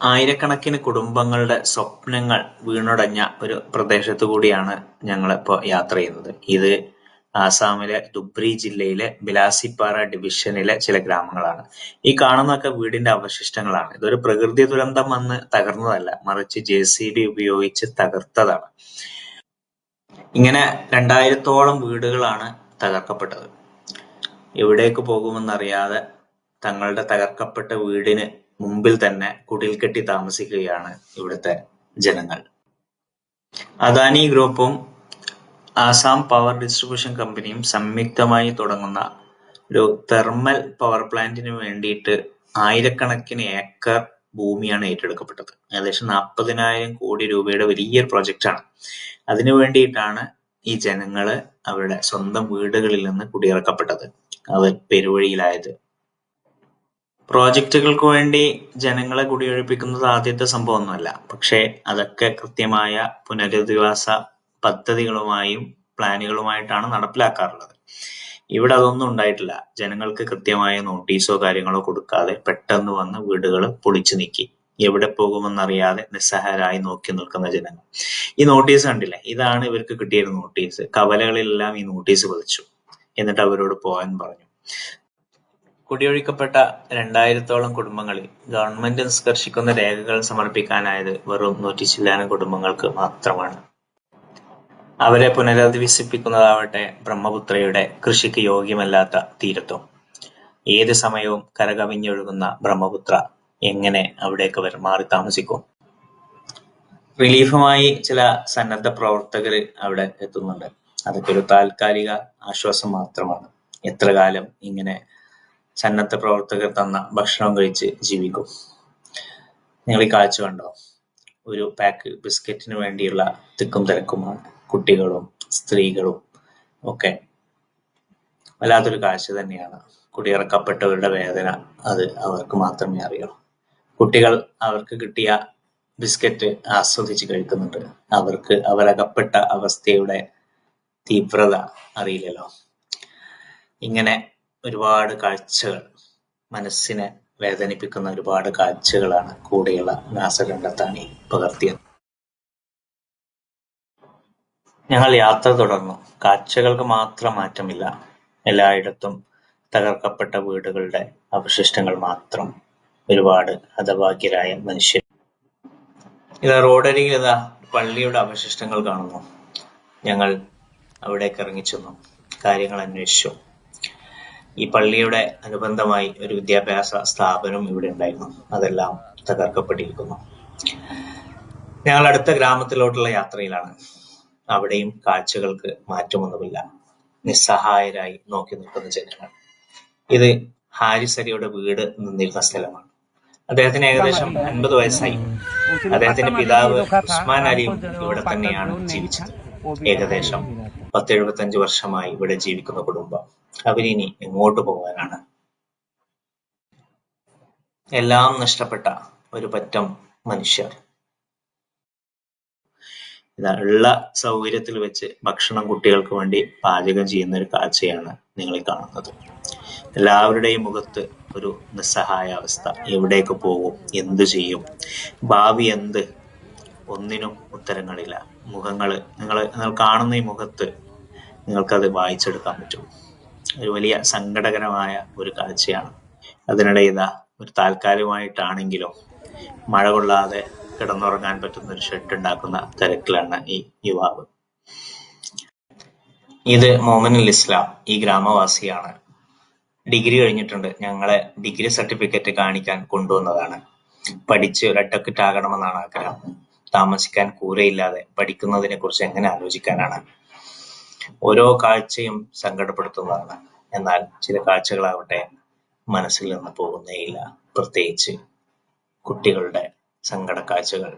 ആയിരക്കണക്കിന് കുടുംബങ്ങളുടെ സ്വപ്നങ്ങൾ വീണുടഞ്ഞ ഒരു പ്രദേശത്തു കൂടിയാണ് ഞങ്ങളിപ്പോ യാത്ര ചെയ്യുന്നത്. ഇത് ആസാമിലെ ധുബ്രി ജില്ലയിലെ ബിലാസിപ്പാറ ഡിവിഷനിലെ ചില ഗ്രാമങ്ങളാണ്. ഈ കാണുന്നതൊക്കെ വീടിന്റെ അവശിഷ്ടങ്ങളാണ്. ഇതൊരു പ്രകൃതി ദുരന്തം വന്ന് തകർന്നതല്ല, മറിച്ച് JCB ഉപയോഗിച്ച് തകർത്തതാണ്. ഇങ്ങനെ 2000-ഓളം വീടുകളാണ് തകർക്കപ്പെട്ടത്. എവിടേക്ക് പോകുമെന്നറിയാതെ തങ്ങളുടെ തകർക്കപ്പെട്ട വീടിന് മുമ്പിൽ തന്നെ കുടിൽ കെട്ടി താമസിക്കുകയാണ് ഇവിടുത്തെ ജനങ്ങൾ. അദാനി ഗ്രൂപ്പും ആസാം പവർ ഡിസ്ട്രിബ്യൂഷൻ കമ്പനിയും സംയുക്തമായി തുടങ്ങുന്ന ഒരു തെർമൽ പവർ പ്ലാന്റിന് വേണ്ടിയിട്ട് ആയിരക്കണക്കിന് ഏക്കർ ഭൂമിയാണ് ഏറ്റെടുക്കപ്പെട്ടത്. ഏകദേശം 40,000 കോടി രൂപയുടെ വലിയൊരു പ്രൊജക്റ്റാണ്. അതിനു വേണ്ടിയിട്ടാണ് ഈ ജനങ്ങള് അവരുടെ സ്വന്തം വീടുകളിൽ നിന്ന് കുടിയിറക്കപ്പെട്ടത്, അവർ പെരുവഴിയിലായത്. പ്രോജക്റ്റുകൾക്ക് വേണ്ടി ജനങ്ങളെ കുടിയൊഴിപ്പിക്കുന്നത് ആദ്യത്തെ സംഭവമൊന്നുമല്ല. പക്ഷേ അതൊക്കെ കൃത്യമായ പുനരധിവാസ പദ്ധതികളുമായും പ്ലാനുകളുമായിട്ടാണ് നടപ്പിലാക്കാറുള്ളത്. ഇവിടെ അതൊന്നും ഉണ്ടായിട്ടില്ല. ജനങ്ങൾക്ക് കൃത്യമായ നോട്ടീസോ കാര്യങ്ങളോ കൊടുക്കാതെ പെട്ടെന്ന് വന്ന് വീടുകൾ പൊളിച്ചു നീക്കി. എവിടെ പോകുമെന്നറിയാതെ നിസ്സഹായരായി നോക്കി നിൽക്കുന്ന ജനങ്ങൾ. ഈ നോട്ടീസ് കണ്ടില്ലേ, ഇതാണ് ഇവർക്ക് കിട്ടിയൊരു നോട്ടീസ്. കവലകളിലെല്ലാം ഈ നോട്ടീസ് പതിച്ചു. എന്നിട്ട് അവരോട് പോകാൻ പറഞ്ഞു. കുടിയൊഴിക്കപ്പെട്ട 2000-ഓളം കുടുംബങ്ങളിൽ ഗവൺമെന്റ് നിഷ്കർഷിക്കുന്ന രേഖകൾ സമർപ്പിക്കാനായത് വെറും 100 ചില്ലാനം കുടുംബങ്ങൾക്ക് മാത്രമാണ്. അവരെ പുനരധിവസിപ്പിക്കുന്നതാവട്ടെ ബ്രഹ്മപുത്രയുടെ കൃഷിക്ക് യോഗ്യമല്ലാത്ത തീരത്തും. ഏത് സമയവും കരകവിഞ്ഞൊഴുകുന്ന ബ്രഹ്മപുത്ര എങ്ങനെ അവിടേക്ക് അവർ മാറി താമസിക്കും? റിലീഫുമായി ചില സന്നദ്ധ പ്രവർത്തകർ അവിടെ എത്തുന്നുണ്ട്. അതൊക്കെ ഒരു താൽക്കാലിക ആശ്വാസം മാത്രമാണ്. എത്ര കാലം ഇങ്ങനെ സന്നദ്ധ പ്രവർത്തകർ തന്ന ഭക്ഷണം കഴിച്ച് ജീവിക്കും? നിങ്ങൾ ഈ കാഴ്ച കണ്ടോ? ഒരു പാക്ക് ബിസ്ക്കറ്റിന് വേണ്ടിയുള്ള തിക്കും തിരക്കുമാണ്. കുട്ടികളും സ്ത്രീകളും ഒക്കെ. വല്ലാത്തൊരു കാഴ്ച തന്നെയാണ്. കുടിയിറക്കപ്പെട്ടവരുടെ വേദന അത് അവർക്ക് മാത്രമേ അറിയൂ. കുട്ടികൾ അവർക്ക് കിട്ടിയ ബിസ്ക്കറ്റ് ആസ്വദിച്ച് കഴിക്കുന്നുണ്ട്. അവർക്ക് അവരകപ്പെട്ട അവസ്ഥയുടെ തീവ്രത അറിയില്ലല്ലോ. ഇങ്ങനെ ഒരുപാട് കാഴ്ചകൾ, മനസ്സിനെ വേദനിപ്പിക്കുന്ന ഒരുപാട് കാഴ്ചകളാണ് കൂടെയുള്ള നാസകണ്ഠത്താണി പകർത്തിയത്. ഞങ്ങൾ യാത്ര തുടർന്നു. കാഴ്ചകൾക്ക് മാത്രം മാറ്റമില്ല. എല്ലായിടത്തും തകർക്കപ്പെട്ട വീടുകളുടെ അവശിഷ്ടങ്ങൾ മാത്രം. ഒരുപാട് ഹതഭാഗ്യരായ മനുഷ്യർ. ഇതാ റോഡരികിൽ ഇതാ പള്ളിയുടെ അവശിഷ്ടങ്ങൾ കാണുന്നു. ഞങ്ങൾ അവിടേക്ക് ഇറങ്ങിച്ചെന്നു. കാര്യങ്ങൾ അന്വേഷിച്ചു. ഈ പള്ളിയുടെ അനുബന്ധമായി ഒരു വിദ്യാഭ്യാസ സ്ഥാപനം ഇവിടെ ഉണ്ടായിരുന്നു. അതെല്ലാം തകർക്കപ്പെട്ടിരിക്കുന്നു. ഞങ്ങൾ അടുത്ത ഗ്രാമത്തിലോട്ടുള്ള യാത്രയിലാണ്. അവിടെയും കാഴ്ചകൾക്ക് മാറ്റമൊന്നുമില്ല. നിസ്സഹായരായി നോക്കി നിൽക്കുന്ന ജനങ്ങൾ. ഇത് ഹാരിസ് അലിയുടെ വീട് നിന്നിരുന്ന സ്ഥലമാണ്. അദ്ദേഹത്തിന് ഏകദേശം 50 വയസ്സായി. അദ്ദേഹത്തിന്റെ പിതാവ് ഉസ്മാൻ അലിയും ഇവിടെ തന്നെയാണ് ജീവിച്ചത്. ഏകദേശം 10-75 വർഷമായി ഇവിടെ ജീവിക്കുന്ന കുടുംബം. അവരിനി എങ്ങോട്ട് പോകാനാണ്? എല്ലാം നഷ്ടപ്പെട്ട ഒരു പറ്റം മനുഷ്യർ. ഉള്ള സൗകര്യത്തിൽ വെച്ച് ഭക്ഷണം കുട്ടികൾക്ക് വേണ്ടി പാചകം ചെയ്യുന്ന ഒരു കാഴ്ചയാണ് നിങ്ങൾ കാണുന്നത്. എല്ലാവരുടെയും മുഖത്ത് ഒരു നിസ്സഹായ അവസ്ഥ. എവിടേക്ക് പോകും? എന്തു ചെയ്യും? ഭാവി എന്ത്? ഒന്നിനും ഉത്തരങ്ങളില്ല. നിങ്ങൾ കാണുന്ന ഈ മുഖത്ത് നിങ്ങൾക്കത് വായിച്ചെടുക്കാൻ പറ്റും. ഒരു വലിയ സങ്കടകരമായ ഒരു കാഴ്ചയാണ്. അതിനിടെ ഇതാ ഒരു താൽക്കാലികമായിട്ടാണെങ്കിലും മഴ കൊള്ളാതെ കിടന്നുറങ്ങാൻ പറ്റുന്ന ഒരു ഷെഡ് ഉണ്ടാക്കുന്ന തിരക്കിലാണ് ഈ യുവാവ്. ഇത് മോമിനുൽ ഇസ്ലാം, ഈ ഗ്രാമവാസിയാണ്. ഡിഗ്രി കഴിഞ്ഞിട്ടുണ്ട്. ഞങ്ങളെ ഡിഗ്രി സർട്ടിഫിക്കറ്റ് കാണിക്കാൻ കൊണ്ടുവന്നതാണ്. പഠിച്ച് ഒരു അഡ്വക്കറ്റ് ആകണമെന്നാണ് ആഗ്രഹം. താമസിക്കാൻ കൂരയില്ലാതെ പഠിക്കുന്നതിനെ കുറിച്ച് എങ്ങനെ ആലോചിക്കാനാണ്? ഓരോ കാഴ്ചയും സങ്കടപ്പെടുത്തുന്നതാണ്. എന്നാൽ ചില കാഴ്ചകളാവട്ടെ മനസ്സിൽ നിന്ന് പോകുന്നേയില്ല. പ്രത്യേകിച്ച് കുട്ടികളുടെ സങ്കട കാഴ്ചകൾ.